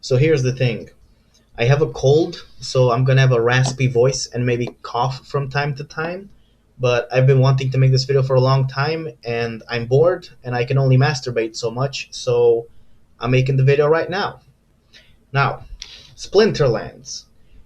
So here's the thing. I have a cold, so I'm gonna have a raspy voice and maybe cough from time to time. But I've been wanting to make this video for a long time, and I'm bored, and I can only masturbate so much, so I'm making the video right now. Now, Splinterlands.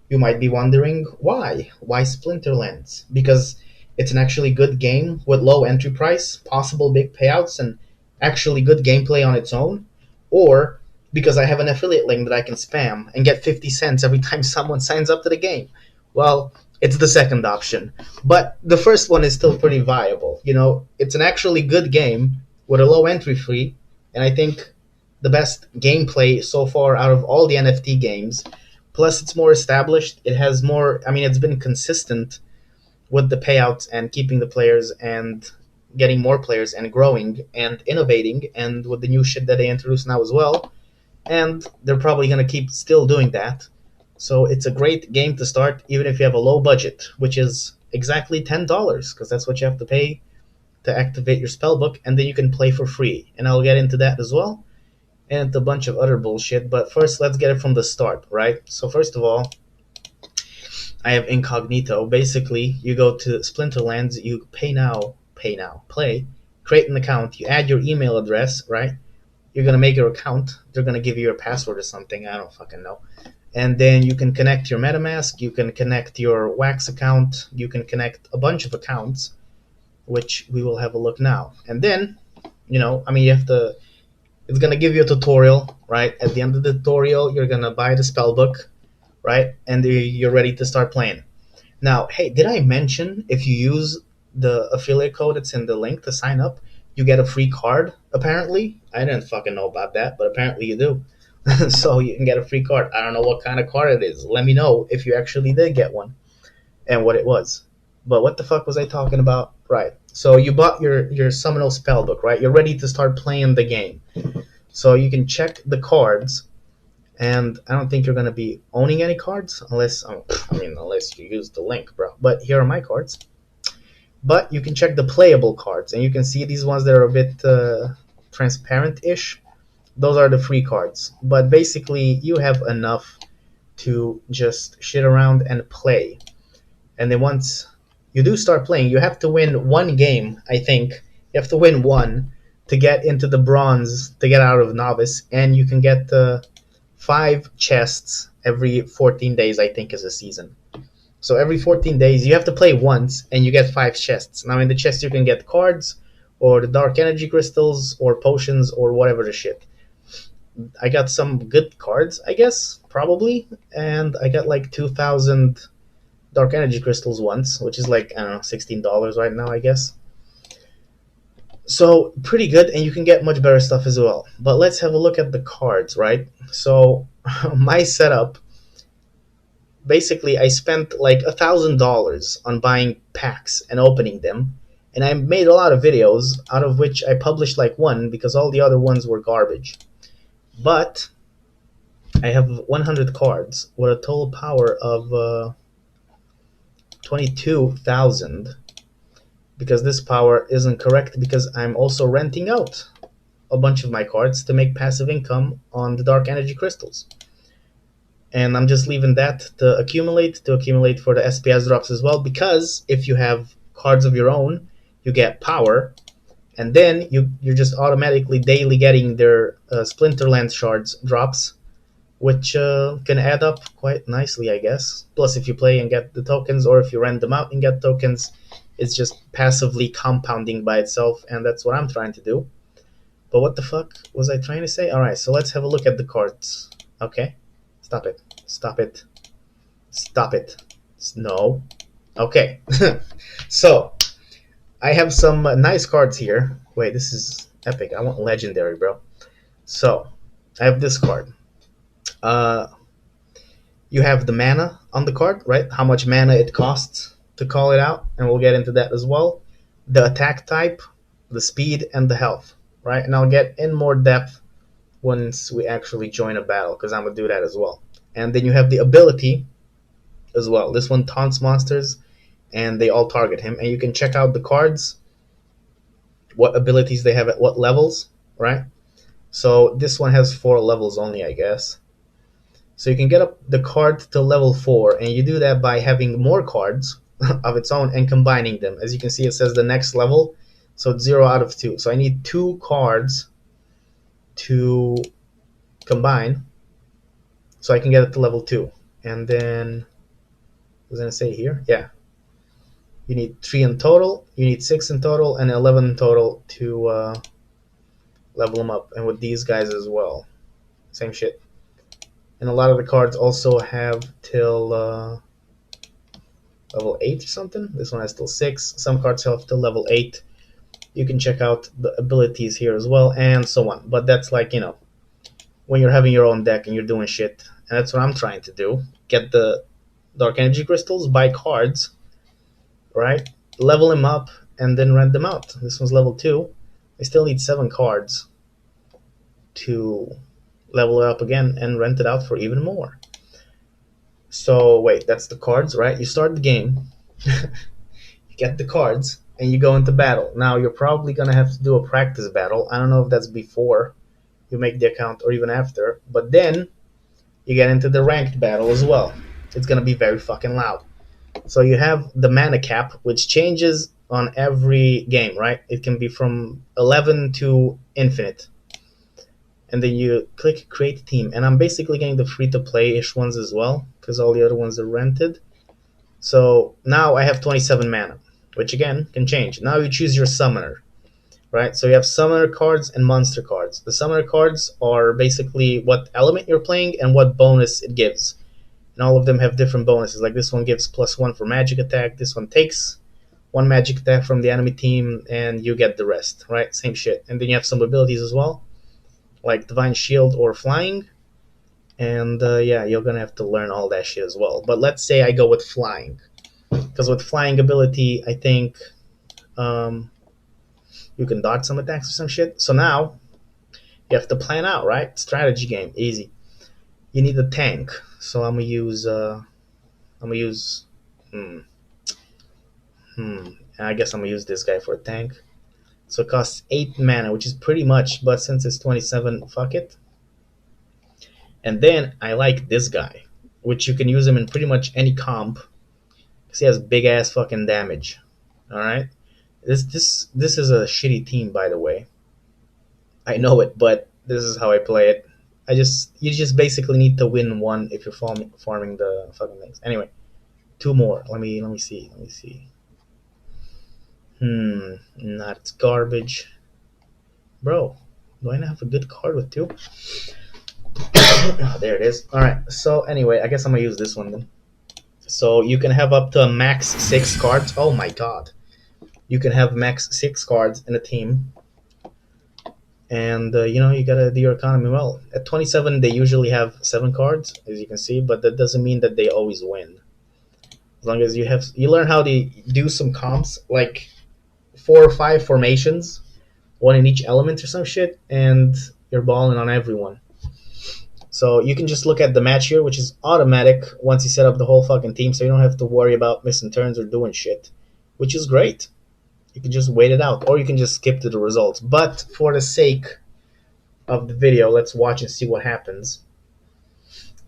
You might be wondering why? Why Splinterlands? Because it's an actually good game with low entry price, possible big payouts, and actually good gameplay on its own, or because I have an affiliate link that I can spam and get 50 cents every time someone signs up to the game. Well, it's the second option. But the first one is still pretty viable. You know, it's an actually good game with a low entry fee, and I think the best gameplay so far out of all the NFT games. Plus, it's more established. It has more. I mean, it's been consistent with the payouts and keeping the players and getting more players and growing and innovating, and with the new shit that they introduce now as well. And they're probably going to keep still doing that. So it's a great game to start, even if you have a low budget, which is exactly $10, because that's what you have to pay to activate your spellbook, and then you can play for free. And I'll get into that as well, and a bunch of other bullshit. But first, let's get it from the start, right? So first of all, I have incognito. Basically, you go to Splinterlands, you play, create an account, you add your email address, right? You're gonna make your account. They're gonna give you your password or something. I don't fucking know. And then you can connect your MetaMask. You can connect your Wax account. You can connect a bunch of accounts, which we will have a look now. And then, you have to. It's gonna give you a tutorial, right? At the end of the tutorial, you're gonna buy the spellbook, right? And you're ready to start playing. Now, hey, did I mention if you use the affiliate code that's in the link to sign up, you get a free card, apparently? I didn't fucking know about that, but apparently you do. So you can get a free card. I don't know what kind of card it is. Let me know if you actually did get one and what it was. But what the fuck was I talking about? Right. So you bought your Seminole Spellbook, right? You're ready to start playing the game. So you can check the cards, and I don't think you're going to be owning any cards unless you use the link, bro. But here are my cards. But you can check the playable cards, and you can see these ones that are a bit transparent-ish. Those are the free cards. But basically, you have enough to just shit around and play. And then once you do start playing, you have to win one game, I think. You have to win one to get into the bronze, to get out of novice, and you can get 5 chests every 14 days, I think, is a season. So every 14 days, you have to play once, and you get 5 chests. Now, in the chest, you can get cards, or the dark energy crystals, or potions, or whatever the shit. I got some good cards, I guess, probably, and I got like 2,000 dark energy crystals once, which is like, I don't know, $16 right now, I guess. So pretty good, and you can get much better stuff as well. But let's have a look at the cards, right? So my setup, basically I spent like $1,000 on buying packs and opening them, and I made a lot of videos, out of which I published like one because all the other ones were garbage. But I have 100 cards with a total power of 22,000. Because this power isn't correct, because I'm also renting out a bunch of my cards to make passive income on the dark energy crystals. And I'm just leaving that to accumulate for the SPS drops as well, because if you have cards of your own, you get power, and then you're just automatically daily getting their Splinterlands shards drops, which can add up quite nicely, I guess. Plus, if you play and get the tokens, or if you rent them out and get tokens, it's just passively compounding by itself, and that's what I'm trying to do. But what the fuck was I trying to say? Alright, so let's have a look at the cards. Okay. Stop it. Stop it. Stop it. No. Okay. So, I have some nice cards here. Wait, this is epic. I want legendary, bro. So, I have this card. You have the mana on the card, right? How much mana it costs to call it out, and we'll get into that as well. The attack type, the speed, and the health, right? And I'll get in more depth once we actually join a battle, because I'm going to do that as well. And then you have the ability as well. This one taunts monsters, and they all target him. And you can check out the cards, what abilities they have at what levels, right? So this one has 4 levels only, I guess. So you can get up the card to level 4, and you do that by having more cards of its own and combining them. As you can see, it says the next level, so it's 0 out of 2. So I need 2 cards to combine so I can get it to level 2. And then, what was I going to say here? Yeah. You need 3 in total, you need 6 in total, and 11 in total to level them up. And with these guys as well. Same shit. And a lot of the cards also have till level 8 or something. This one has till 6. Some cards have till level 8. You can check out the abilities here as well, and so on. But that's like, when you're having your own deck and you're doing shit. And that's what I'm trying to do. Get the Dark Energy Crystals, buy cards, right? Level them up, and then rent them out. This one's level 2. I still need 7 cards to level it up again and rent it out for even more. So wait, that's the cards, right? You start the game, you get the cards, and you go into battle. Now you're probably gonna have to do a practice battle. I don't know if that's before you make the account or even after, but then you get into the ranked battle as well. It's gonna be very fucking loud. So you have the mana cap, which changes on every game, right? It can be from 11 to infinite. And then you click create team, and I'm basically getting the free to play ish ones as well because all the other ones are rented. So now I have 27 mana, which again can change. Now you choose your summoner, right? So you have summoner cards and monster cards. The summoner cards are basically what element you're playing and what bonus it gives, and all of them have different bonuses. Like this one gives +1 for magic attack, this one takes 1 magic attack from the enemy team, and you get the rest, right? Same shit. And then you have some abilities as well, like Divine Shield or Flying. And yeah, you're gonna have to learn all that shit as well. But let's say I go with Flying, because with Flying ability, I think you can dodge some attacks or some shit. So now you have to plan out, right? Strategy game, easy. You need a tank, so I'm gonna use. I guess I'm gonna use this guy for a tank. So it costs 8 mana, which is pretty much, but since it's 27, fuck it. And then I like this guy, which you can use him in pretty much any comp, because he has big ass fucking damage. Alright? This is a shitty team, by the way. I know it, but this is how I play it. You just basically need to win one if you're farming the fucking things. Anyway, 2 more. Let me see. Not garbage. Bro, do I not have a good card with 2? Oh, there it is. Alright, so anyway, I guess I'm gonna use this one then. So you can have up to a max 6 cards. Oh my god. You can have max 6 cards in a team. And, you gotta do your economy well. At 27, they usually have 7 cards, as you can see, but that doesn't mean that they always win. As long as you learn how to do some comps, like 4 or 5 formations, 1 in each element or some shit, and you're balling on everyone. So you can just look at the match here, which is automatic once you set up the whole fucking team, so you don't have to worry about missing turns or doing shit, which is great. You can just wait it out, or you can just skip to the results. But for the sake of the video, let's watch and see what happens.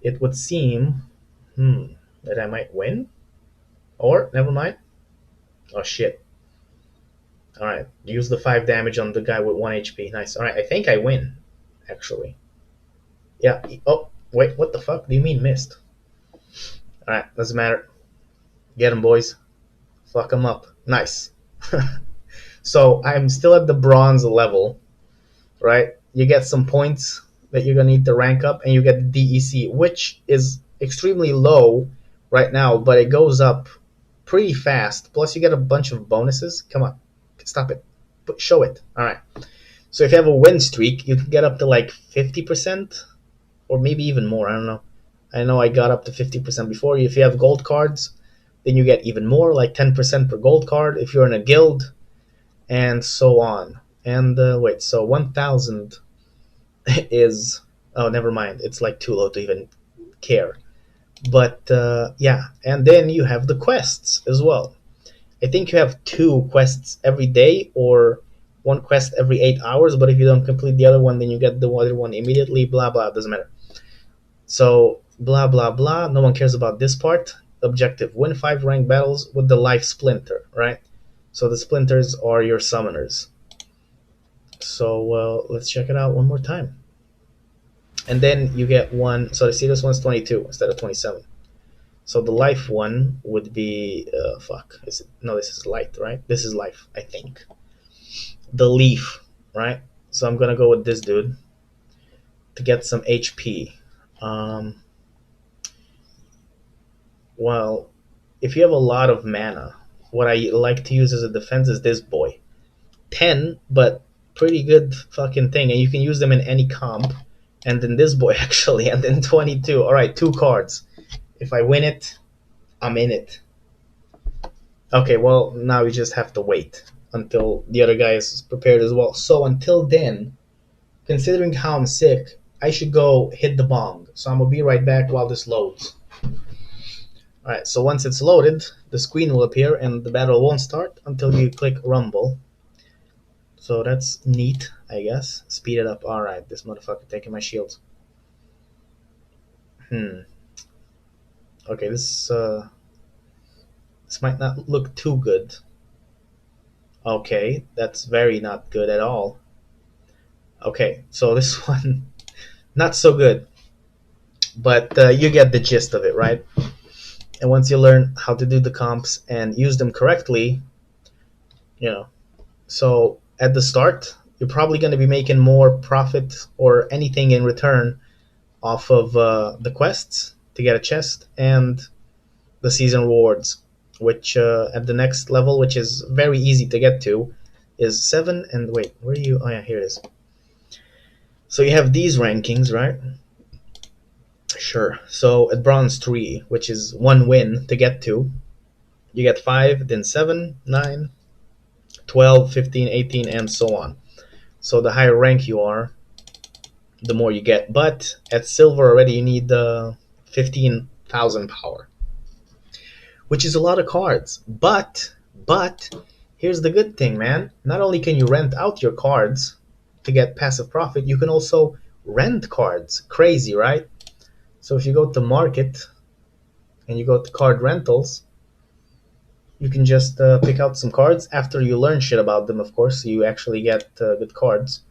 It would seem that I might win, or never mind. Oh shit. Alright, use the 5 damage on the guy with 1 HP. Nice. Alright, I think I win, actually. Yeah. Oh, wait, what the fuck? Do you mean missed? Alright, doesn't matter. Get him, boys. Fuck him up. Nice. So I'm still at the bronze level, right? You get some points that you're gonna need to rank up, and you get the DEC, which is extremely low right now, but it goes up pretty fast. Plus, you get a bunch of bonuses. Come on, stop it. Show it. All right. So if you have a win streak, you can get up to like 50%, or maybe even more. I don't know. I know I got up to 50% before. If you have gold cards, then you get even more, like 10% per gold card if you're in a guild, and so on. And wait, so 1,000 is... Oh, never mind. It's like too low to even care. But yeah, and then you have the quests as well. I think you have 2 quests every day, or 1 quest every 8 hours, but if you don't complete the other one, then you get the other one immediately, blah, blah, doesn't matter. So blah blah blah. No one cares about this part. Objective: win 5 ranked battles with the life splinter, right? So the splinters are your summoners. So let's check it out one more time. And then you get one. So see, this one's 22 instead of 27. So the life one would be fuck. Is it? No, this is light, right? This is life, I think. The leaf, right? So I'm gonna go with this dude to get some HP. Um, well, if you have a lot of mana, what I like to use as a defense is this boy. 10, but pretty good fucking thing, and you can use them in any comp. And then this boy actually, and then 22. All right, 2 cards. If I win it, I'm in it. Okay, well, now we just have to wait until the other guy is prepared as well. So until then, considering how I'm sick, I should go hit the bong. So I'm gonna be right back while this loads. Alright, so once it's loaded, the screen will appear and the battle won't start until you click rumble. So that's neat, I guess. Speed it up. Alright, this motherfucker taking my shields. Okay, this might not look too good. Okay, that's very not good at all. Okay, so this one, not so good. But you get the gist of it, right? And once you learn how to do the comps and use them correctly, you know, so at the start, you're probably going to be making more profit or anything in return off of the quests to get a chest and the season rewards, which at the next level, which is very easy to get to, is 7. And wait, where are you? Oh yeah, here it is. So you have these rankings, right? Sure. So at bronze 3, which is 1 win to get to, you get 5, then 7, 9, 12, 15, 18, and so on. So the higher rank you are, the more you get. But at silver already, you need 15,000 power, which is a lot of cards. But here's the good thing, man. Not only can you rent out your cards to get passive profit, you can also rent cards. Crazy, right? So if you go to market and you go to card rentals, you can just pick out some cards after you learn shit about them. Of course, you actually get good cards.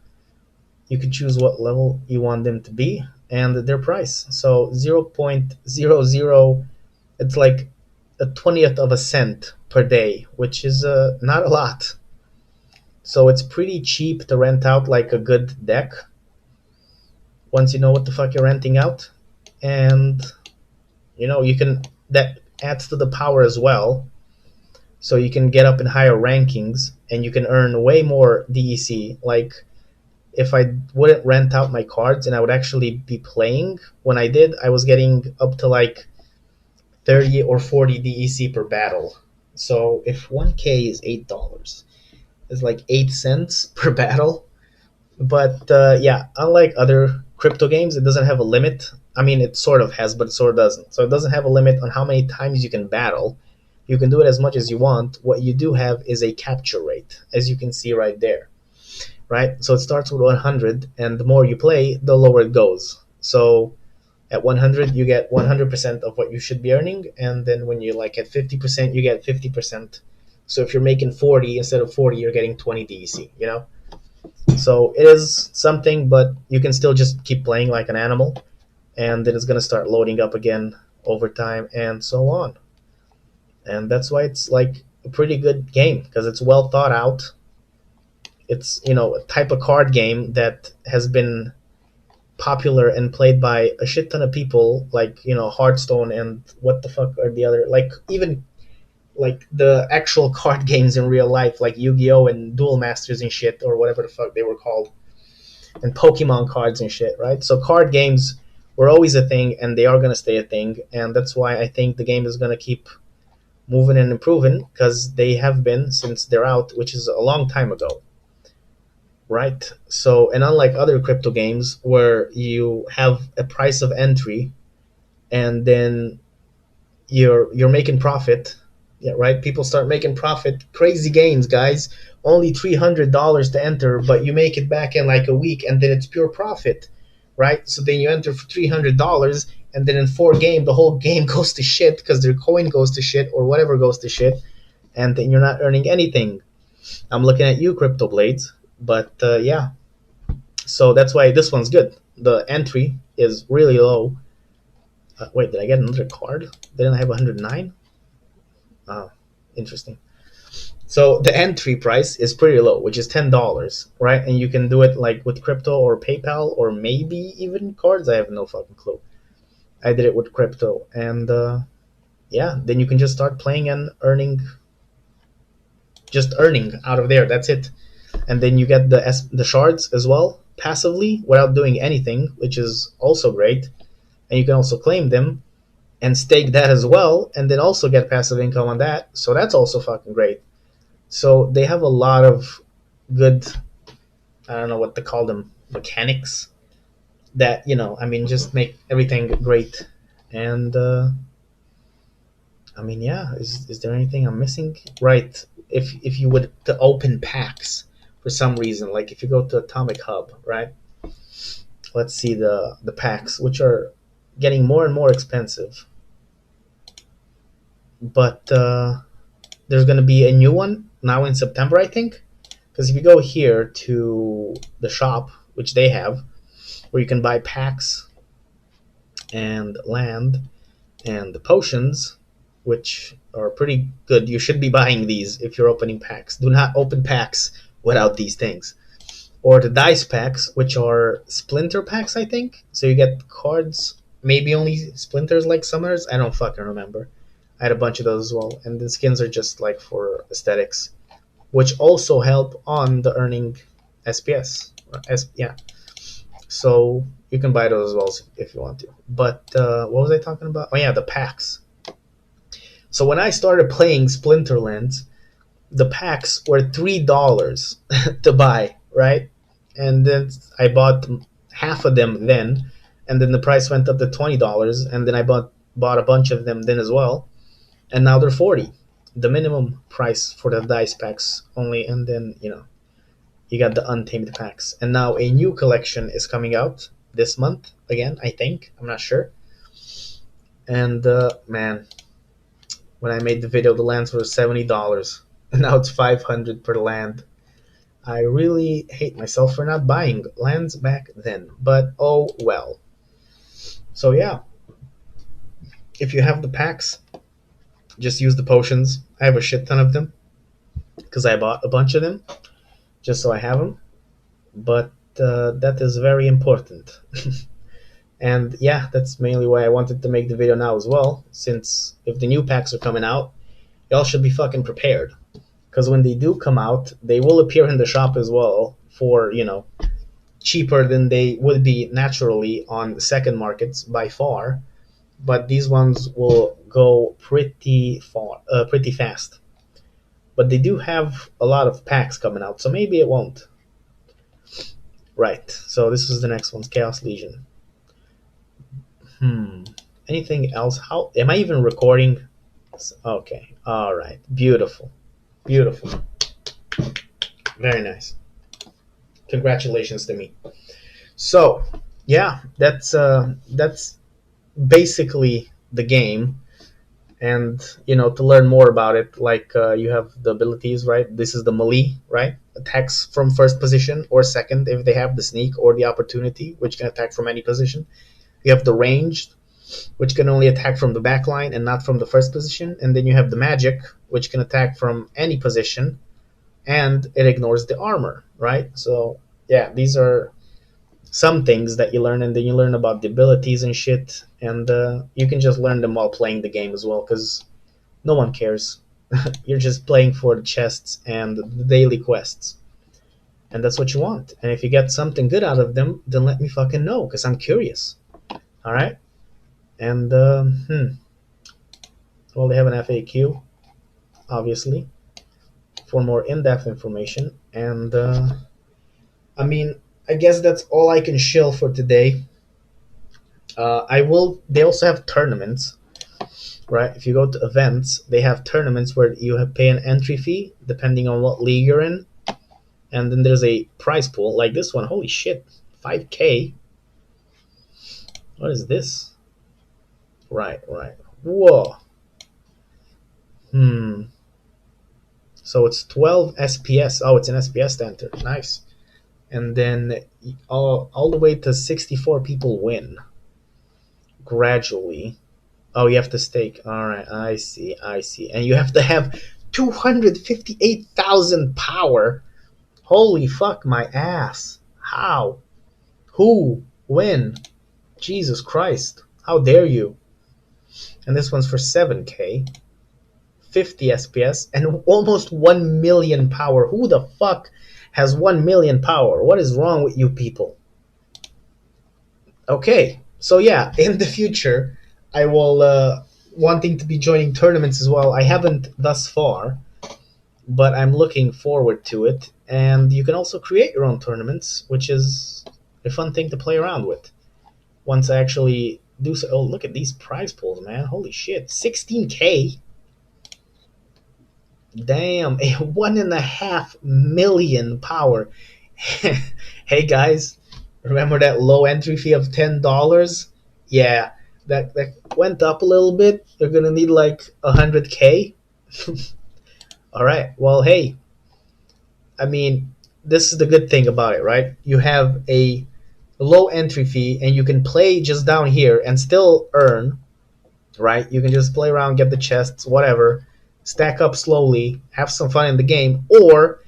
You can choose what level you want them to be and their price. So 0.00, it's like a 20th of a cent per day, which is not a lot. So it's pretty cheap to rent out like a good deck once you know what the fuck you're renting out. And you can, that adds to the power as well, so you can get up in higher rankings and you can earn way more DEC. Like if I wouldn't rent out my cards and I would actually be playing, when I did, I was getting up to like 30 or 40 DEC per battle. So if 1k is $8, it's like 8 cents per battle. But yeah, unlike other crypto games, it doesn't have a limit. I mean, it sort of has, but it sort of doesn't. So it doesn't have a limit on how many times you can battle. You can do it as much as you want. What you do have is a capture rate, as you can see right there, right? So it starts with 100, and the more you play, the lower it goes. So at 100, you get 100% of what you should be earning, and then when you're like at 50%, you get 50%. So if you're making 40 instead of 40, you're getting 20 DEC, So it is something, but you can still just keep playing like an animal, and then it's going to start loading up again over time and so on. And that's why it's like a pretty good game, because it's well thought out. It's, a type of card game that has been popular and played by a shit ton of people, like, Hearthstone and what the fuck are the other, like, even like the actual card games in real life, like Yu-Gi-Oh! And Duel Masters and shit, or whatever the fuck they were called, and Pokemon cards and shit, right? So card games were always a thing, and they are going to stay a thing, and that's why I think the game is going to keep moving and improving, because they have been since they're out, which is a long time ago, right? So, and unlike other crypto games where you have a price of entry and then you're making profit. Yeah, right. People start making profit. Crazy gains, guys. Only $300 to enter, but you make it back in like a week, and then it's pure profit, right? So then you enter for $300, and then in 4 game the whole game goes to shit because their coin goes to shit or whatever goes to shit, and then you're not earning anything. I'm looking at you, Crypto Blades, but yeah. So that's why this one's good. The entry is really low. Wait, did I get another card? Didn't I have 109? Oh, interesting. So the entry price is pretty low, which is $10, right? And you can do it like with crypto or PayPal or maybe even cards. I have no fucking clue. I did it with crypto, and yeah, then you can just start playing and just earning out of there. That's it. And then you get the shards as well passively without doing anything, which is also great. And you can also claim them and stake that as well, and then also get passive income on that. So that's also fucking great. So they have a lot of good, I don't know what to call them, mechanics that, I mean, just make everything great. And I mean, yeah, is there anything I'm missing? Right. If you would to open packs for some reason, like if you go to Atomic Hub, right? Let's see the packs, which are getting more and more expensive. But there's going to be a new one now in September, I think. Because if you go here to the shop, which they have, where you can buy packs and land and the potions, which are pretty good. You should be buying these if you're opening packs. Do not open packs without these things. Or the dice packs, which are splinter packs, I think. So you get cards, maybe only splinters like Summers. I don't fucking remember. I had a bunch of those as well. And the skins are just like for aesthetics, which also help on the earning SPS. Yeah. So you can buy those as well if you want to. But what was I talking about? Oh yeah, the packs. So when I started playing Splinterlands, the packs were $3 to buy, right? And then I bought half of them then, and then the price went up to $20, and then I bought a bunch of them then as well, and now they're 40. The minimum price for the dice packs only, and then you got the untamed packs, and now a new collection is coming out this month again. I think, I'm not sure. And man, when I made the video, the lands were $70, and now it's 500 per land. I really hate myself for not buying lands back then, but oh well. So yeah, if you have the packs, just use the potions. I have a shit ton of them because I bought a bunch of them just so I have them. But that is very important. And yeah, that's mainly why I wanted to make the video now as well, since if the new packs are coming out, y'all should be fucking prepared. Because when they do come out, they will appear in the shop as well for, cheaper than they would be naturally on second markets by far. But these ones will go pretty fast. But they do have a lot of packs coming out, so maybe it won't. Right, so this is the next one, Chaos Legion. Anything else? How am I even recording? Okay, all right, beautiful, beautiful, very nice. Congratulations to me. So yeah, that's basically the game. And to learn more about it, like you have the abilities, right? This is the melee, right? Attacks from first position or second if they have the sneak or the opportunity, which can attack from any position. You have the ranged, which can only attack from the back line and not from the first position. And then you have the magic, which can attack from any position, and it ignores the armor, right? So yeah, these are some things that you learn, and then you learn about the abilities and shit, and you can just learn them while playing the game as well, because no one cares. You're just playing for the chests and the daily quests, and that's what you want. And if you get something good out of them, then let me fucking know, because I'm curious. All right. And well, they have an FAQ, obviously, for more in-depth information. And I mean, I guess that's all I can shill for today. They also have tournaments, right? If you go to events, they have tournaments where you have pay an entry fee depending on what league you're in, and then there's a prize pool like this one. Holy shit, 5K. What is this? Right. Whoa. Hmm. So it's 12 SPS. Oh, it's an SPS enter. Nice. And then all the way to 64 people win gradually. Oh, you have to stake. All right, I see. And you have to have 258,000 power. Holy fuck my ass. How? Who? When? Jesus Christ. How dare you? And this one's for 7k, 50 SPS, and almost 1 million power. Who the fuck has 1 million power? What is wrong with you people? Okay, so yeah, in the future, I will wanting to be joining tournaments as well. I haven't thus far, but I'm looking forward to it. And you can also create your own tournaments, which is a fun thing to play around with. Once I actually do so. Oh, look at these prize pools, man! Holy shit, 16k. Damn, a 1.5 million power. Hey guys, remember that low entry fee of $10? Yeah, that went up a little bit. You're gonna need like 100k. All right. Well, hey, I mean, this is the good thing about it, right? You have a low entry fee, and you can play just down here and still earn, right? You can just play around, get the chests, whatever, stack up slowly, have some fun in the game, or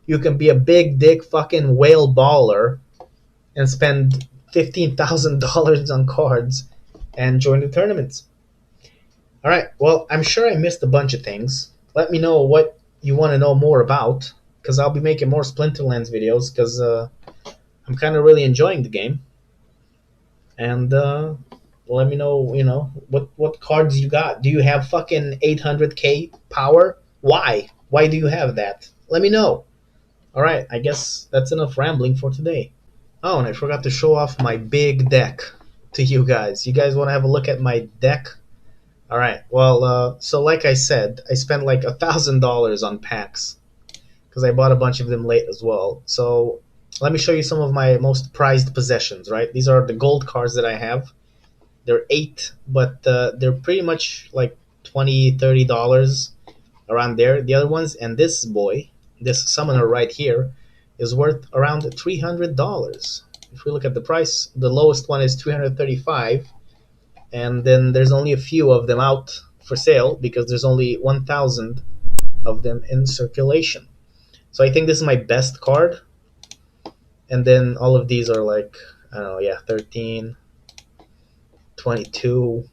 you can be a big dick fucking whale baller and spend $15,000 on cards and join the tournaments. All right. Well, I'm sure I missed a bunch of things. Let me know what you want to know more about, because I'll be making more Splinterlands videos, because I'm kind of really enjoying the game. And let me know, what cards you got. Do you have fucking 800k power? Why? Why do you have that? Let me know. All right. I guess that's enough rambling for today. Oh, and I forgot to show off my big deck to you guys. You guys want to have a look at my deck? All right. Well, so like I said, I spent like $1,000 on packs because I bought a bunch of them late as well. So let me show you some of my most prized possessions. Right, these are the gold cards that I have. They're 8, but they're pretty much like $20, $30 around there. The other ones, and this boy, this summoner right here, is worth around $300. If we look at the price, the lowest one is 335, and then there's only a few of them out for sale because there's only 1,000 of them in circulation. So I think this is my best card, and then all of these are like, I don't know, yeah, 13, 22,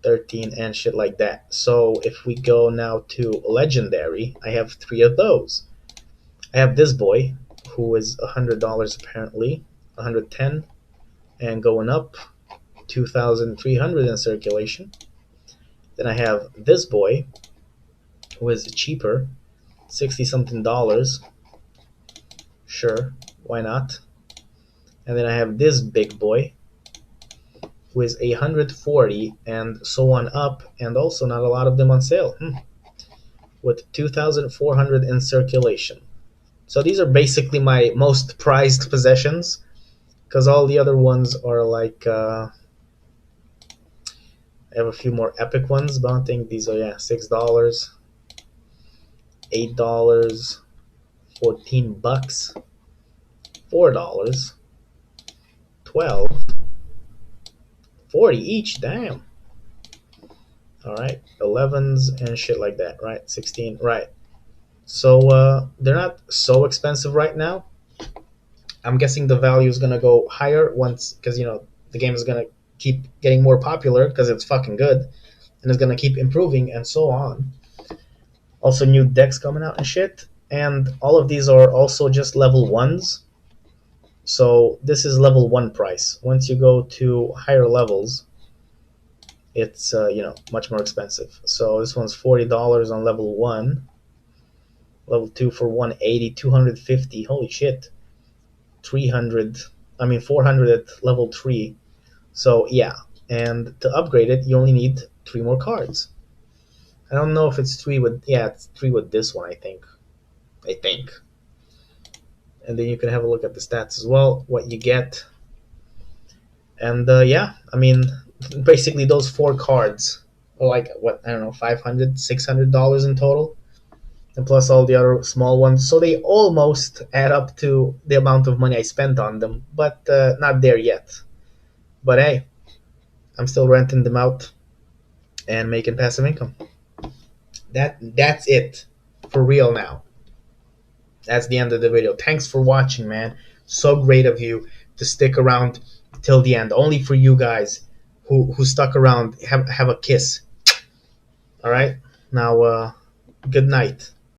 13, and shit like that. So if we go now to legendary, I have 3 of those. I have this boy, who is $100 apparently, 110, and going up, 2,300 in circulation. Then I have this boy, who is cheaper, 60 something dollars. Sure, why not? And then I have this big boy, who is 140, and so on up, and also not a lot of them on sale, with 2,400 in circulation. So these are basically my most prized possessions, because all the other ones are like, I have a few more epic ones, but I don't think these are, yeah, $6, $8, $14, $4, 12, 40 each, damn. All right, 11s and shit like that, right? 16, right. So they're not so expensive right now. I'm guessing the value is gonna go higher once, because the game is gonna keep getting more popular because it's fucking good, and it's gonna keep improving and so on. Also, new decks coming out and shit, and all of these are also just level 1s. So this is level 1 price. Once you go to higher levels, it's much more expensive. So this one's $40 on level 1, level 2 for 180, 250. Holy shit, 300. I mean 400 at level 3. So yeah, and to upgrade it, you only need 3 more cards. I don't know if it's 3 with, yeah, it's 3 with this one. I think. And then you can have a look at the stats as well, what you get. And yeah, I mean, Basically, those four cards are like, what, I don't know, $500, $600 in total, and plus all the other small ones. So they almost add up to the amount of money I spent on them, but not there yet. But hey, I'm still renting them out and making passive income. That's it for real now. That's the end of the video. Thanks for watching, man. So great of you to stick around till the end. Only for you guys who stuck around. Have a kiss. All right. Now, good night.